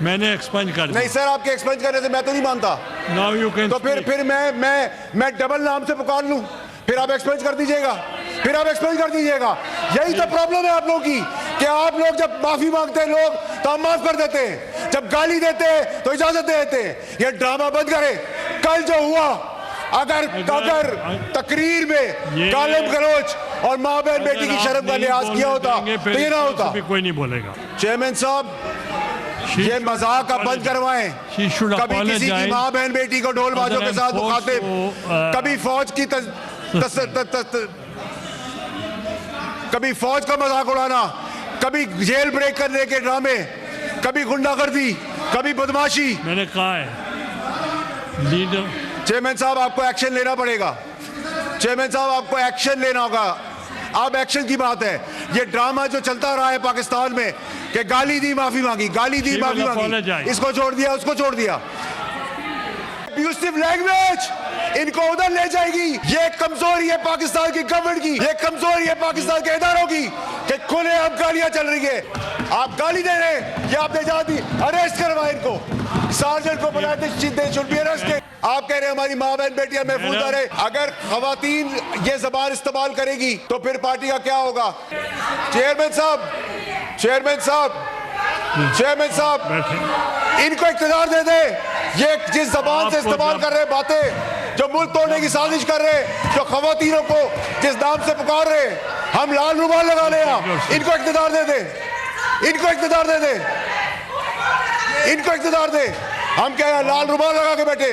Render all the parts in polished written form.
मैंने एक्सपंज कर दिया। नहीं सर, आपके एक्सपंज करने से मैं तो नहीं मानता। Now you can. तो फिर मैं डबल नाम से पुकार लूं, फिर आप एक्सपंज कर दीजिएगा, फिर आप एक्सपंज कर दीजिएगा। यही तो प्रॉब्लम है आप लोगों की कि आप लोग जब माफी मांगते हैं लोग तो हम माफ कर देते हैं, जब गाली देते हैं तो इजाजत दे देते हैं। ये ड्रामा बंद करें। कल जो हुआ, अगर तकरीर में गालिब गलौज और माँ बहन बेटी की शर्म का लिहाज किया होता तो ये ना होता। कोई नहीं बोलेगा। चेयरमैन साहब, ये मजाक आप बंद करवाएं। कभी किसी की माँ बहन बेटी को ढोल बाजों के साथ मुखातिब, कभी फौज की कभी फौज का मजाक उड़ाना, कभी जेल ब्रेक करने के ड्रामे, कभी गुंडागर्दी, कभी बदमाशी। मैंने कहा है लीडर। चेयरमैन साहब, आपको एक्शन लेना पड़ेगा। चेयरमैन साहब, आपको एक्शन लेना होगा। अब एक्शन की बात है। ये ड्रामा जो चलता रहा है पाकिस्तान में कि गाली दी माफी मांगी, गाली दी माफी मांगी, इसको छोड़ दिया, उसको छोड़ दिया। अब्यूसिव लैंग्वेज इनको उधर ले जाएगी। ये कमजोरी है पाकिस्तान की गवर्नमेंट की, ये कमजोरी है पाकिस्तान के इदारों की कि खुले अब गालियां चल रही है। आप गाली दे रहे हैं, ये आपने जा दी, अरेस्ट करवाए इनको, सार्जेंट को बुलाए थे। आप कह रहे हैं हमारी माँ बहन बेटियां महफूज रहे। अगर खवातीन ये जबान इस्तेमाल करेगी तो फिर पार्टी का क्या होगा? चेयरमैन साहब, चेयरमैन साहब, चेयरमैन साहब, इनको इख्तियार दे दे। ये जिस जबान से इस्तेमाल कर रहे बातें, जो मुल्क तोड़ने की साजिश कर रहे, जो खवातीनों को जिस नाम से पुकार रहे, हम लाल रुमाल लगा ले, इनको इख्तियार दे दे, इनको इख्तियार दे दे, इनको इख्तियार दे। हम क्या लाल रुमाल लगा के बैठे?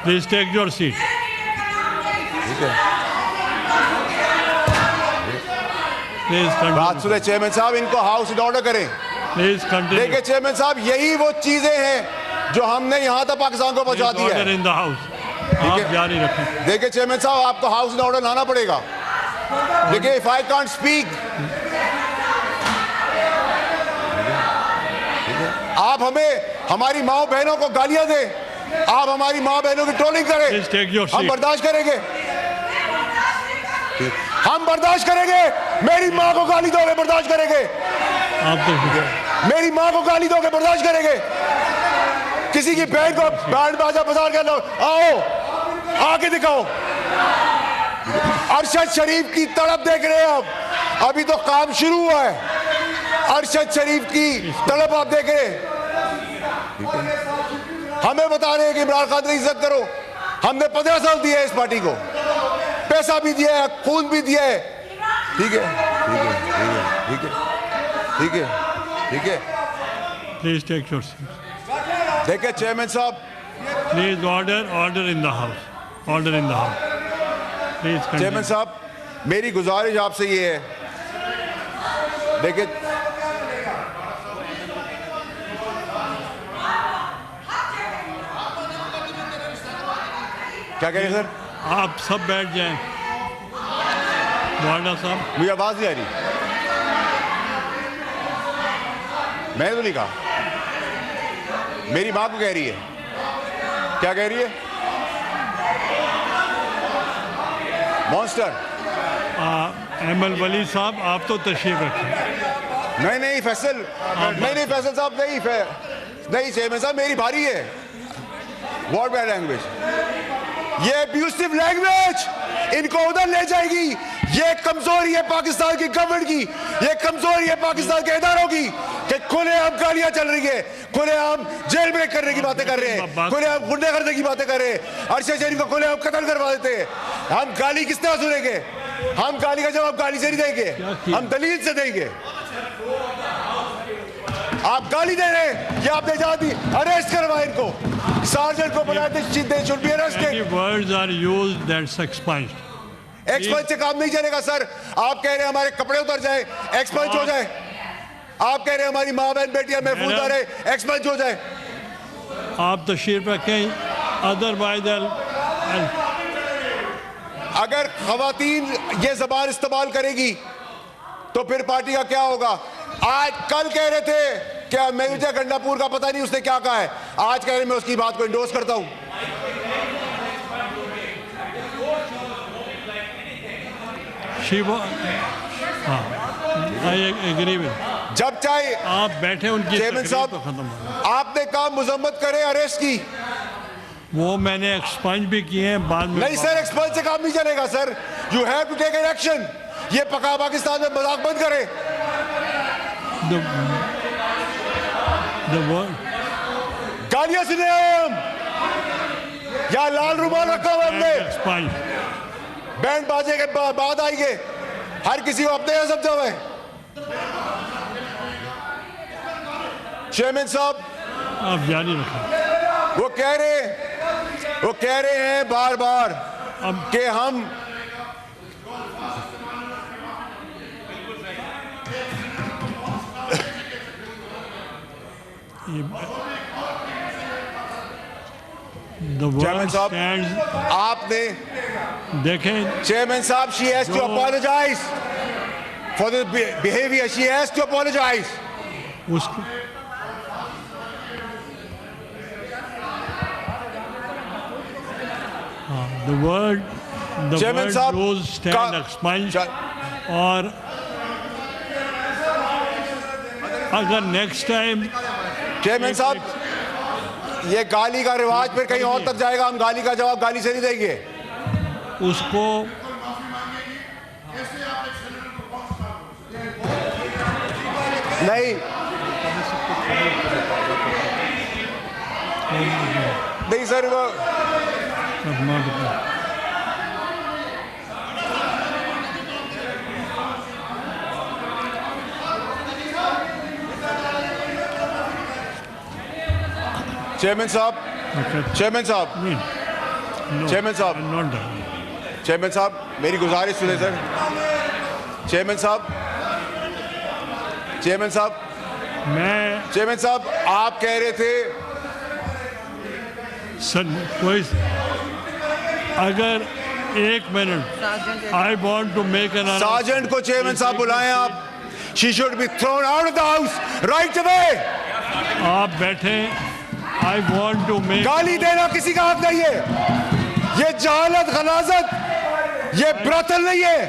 Please take your seat. बात सुने चेयरमैन साहब, इनको हाउस इन ऑर्डर करें। Please continue. देखिए चेयरमैन साहब, यही वो चीजें हैं जो हमने यहाँ तक पाकिस्तान को पहुंचा दी है। इन द हाउस आप जारी रखें। देखिए चेयरमैन साहब, आपको हाउस इन ऑर्डर लाना पड़ेगा। देखिए, इफ आई कांट स्पीक, आप हमें हमारी माँ बहनों को गालियां दे, आप हमारी माँ बहनों की ट्रोलिंग करें, हम बर्दाश्त करेंगे, हम बर्दाश्त करेंगे। मेरी माँ को गाली दोगे, बर्दाश्त करेंगे। मेरी माँ को गाली दोगे, बर्दाश्त करेंगे। किसी की बहन को बैंड बाजा बाजार के लो, आओ आके दिखाओ। अरशद शरीफ की तड़प देख रहे हैं आप, अभी तो काम शुरू हुआ है। अरशद शरीफ की तड़प आप देख रहे हैं। हमें बता रहे हैं कि इमरान खान की इज्जत करो। हमने 15 साल दिए है इस पार्टी को, पैसा भी दिया है, खून भी दिया है। ठीक है, ठीक है, ठीक है, ठीक है। Please take your seat. देखिए चेयरमैन साहब, please order in the house, order in the house. Please chairman साहब, मेरी गुजारिश आपसे ये है, देखिए क्या कह रहे हैं सर? आप सब बैठ जाएं। वार्डा साहब, मुझे आवाज नहीं आ रही। मैंने तो नहीं कहा, मेरी माँ को कह रही है। क्या कह रही है? मॉन्स्टर। एमएल वली साहब, आप तो तशरीफ रखें। नहीं फैसल, नहीं फैसल साहब, नहीं चेयरमैन साहब, मेरी भारी है। व्हाट बैड लैंग्वेज, ये अब्यूसिव लैंग्वेज इनको उधर ले जाएगी। ये कमजोरी है पाकिस्तान की गवर्नमेंट की, ये कमजोरी है पाकिस्तान के इदारों की कि खुलेआम गालियां चल रही है, खुलेआम जेल ब्रेक करने की बातें कर रहे हैं, खुलेआम गुंडागर्दी की बातें कर रहे हैं, अरशद शरीफ को खुलेआम कत्ल करवा देते हैं। हम गाली किस तरह सुनेंगे? हम गाली का जवाब गाली से नहीं देंगे, हम दलील से देंगे। आप गाली दे रहे हैं, ये आपने जा दी, अरेस्ट करवाए इनको, सार्जेंट को बुलाए थे, they should be arrested. Words are used that's expunged. Expunge से काम नहीं चलेगा सर। आप कह रहे हैं हमारे कपड़े उतर जाए, एक्सपंज हो जाए। आप कह रहे हैं हमारी माँ बहन बेटियां महफूज रहे, एक्सपंज हो जाए। आप तशरीफ रखें, अदरवाइज अगर खवातीन ये जबान इस्तेमाल करेगी तो फिर पार्टी का क्या होगा? आज कल कह रहे थे क्या मेहुजा गंडापुर का पता नहीं उसने क्या कहा है, आज कह रहे मैं उसकी बात को इंडोर्स करता हूं। हाँ आई एग्री विद। जब चाहे आप बैठे, उनकी चेयरमैन तकरीर साहब, तो खत्म हो गई। आपने कहा मजम्मत करें अरेस्ट की, वो मैंने एक्सपंज भी किए हैं बाद में। नहीं सर, एक्सपल्स से काम नहीं चलेगा sir, you have to take an action. ये पका पाकिस्तान में मजाक बंद करें। The word, गालियां सुने आए हम, या लाल रुमाल रखा हुआ हमने, expunge. बैंड बाजे के बाद आएंगे, हर किसी को अपने यहाँ समझा हुआ है। चेयरमैन साहब आप जारी रखें। वो कह रहे हैं बार बार कि हम The चेयरमैन word साहब, stands. आपने देखें, चेयरमैन साहब, she has to apologize for the behavior, she has to apologize। उसको the word चेयरमैन साहब rules stand expunge। और अगर नेक्स्ट टाइम चेयरमैन साहब, ये गाली का रिवाज फिर कहीं और तक जाएगा, हम गाली का जवाब गाली से नहीं देंगे। उसको नहीं नहीं सर, वो चेयरमैन साहब, चेयरमैन साहब, चेयरमैन साहब, चेयरमैन साहब, मेरी गुजारिश सुने सर। चेयरमैन साहब, चेयरमैन साहब, चेयरमैन साहब, आप कह रहे थे सर कोई अगर एक minute, I want to make an sergeant को चेयरमैन साहब बुलाएं आप। She should be thrown out of the house right away. आप बैठे, आई वॉन्ट टू मेक। गाली देना किसी का हक नहीं है, ये जहालत गलाजत, ये ब्रतल नहीं है,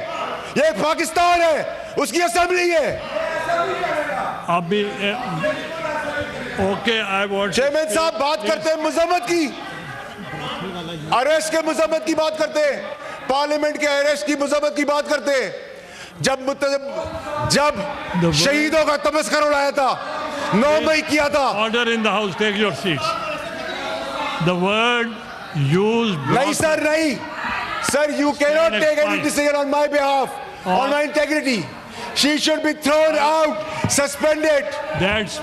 ये पाकिस्तान है, उसकी असेंबली है। अभी ओके, आई वॉन्ट। चेयरमैन साहब बात करते हैं मजम्मत की, अरेस्ट के मजम्मत की बात करते हैं, पार्लियामेंट के अरेस्ट की मजम्मत की बात करते हैं। जब शहीदों का तमस्कर उड़ाया था, 9 मई किया था। Order in the house, take your seats. The word used. नहीं सर, नहीं sir, you can not take any decision on my behalf, on my integrity. She should be thrown out, suspended. That's,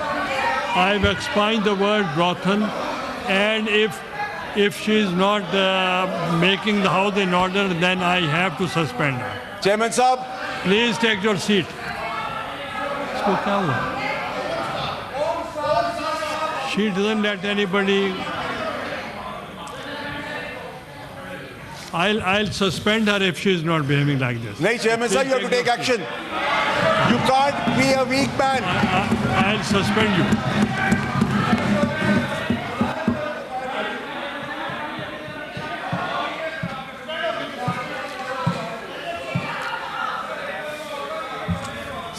I've expunged the word brothel, and if she is not making the house in order, then I have to suspend her. Chairman साहब, Please take your seat. इसको क्या हुआ? She doesn't let anybody. I'll suspend her if she is not behaving like this. नहीं chairman साहब, you have to take action. You can't be a weak man. I'll suspend you.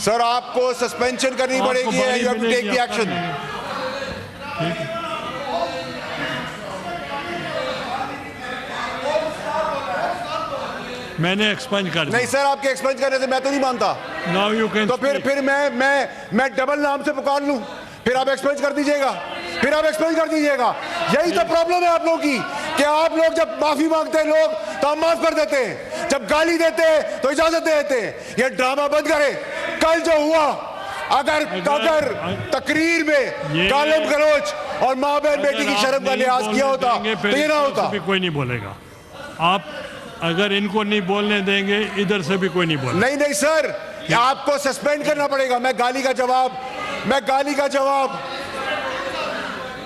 Sir, आपको suspension करनी पड़ेगी, आपको you have to take the आपका action. ठीक है। मैंने एक्सपंज कर दिया। नहीं सर, आपके एक्सपेंस करने से मैं तो नहीं मानता। Now you can तो speak. फिर मैं डबल नाम से पुकार लूं, फिर आप एक्सपेंस कर दीजिएगा, फिर आप एक्सपेंस कर दीजिएगा। यही तो प्रॉब्लम है आप लोगों की, कि आप लोग जब माफी मांगते हैं लोग तो हम माफ कर देते हैं, जब गाली देते हैं तो इजाजत दे देते हैं। ये ड्रामा बंद करें। कल जो हुआ, अगर तकरीर में गालिब गलौज और माँ बहन बेटी की शर्म का लिहाज किया होता तो ये ना होता। कोई नहीं बोलेगा। आप अगर इनको नहीं बोलने देंगे, इधर से भी कोई नहीं बोलेगा। नहीं नहीं सर, आपको सस्पेंड करना पड़ेगा। मैं गाली का जवाब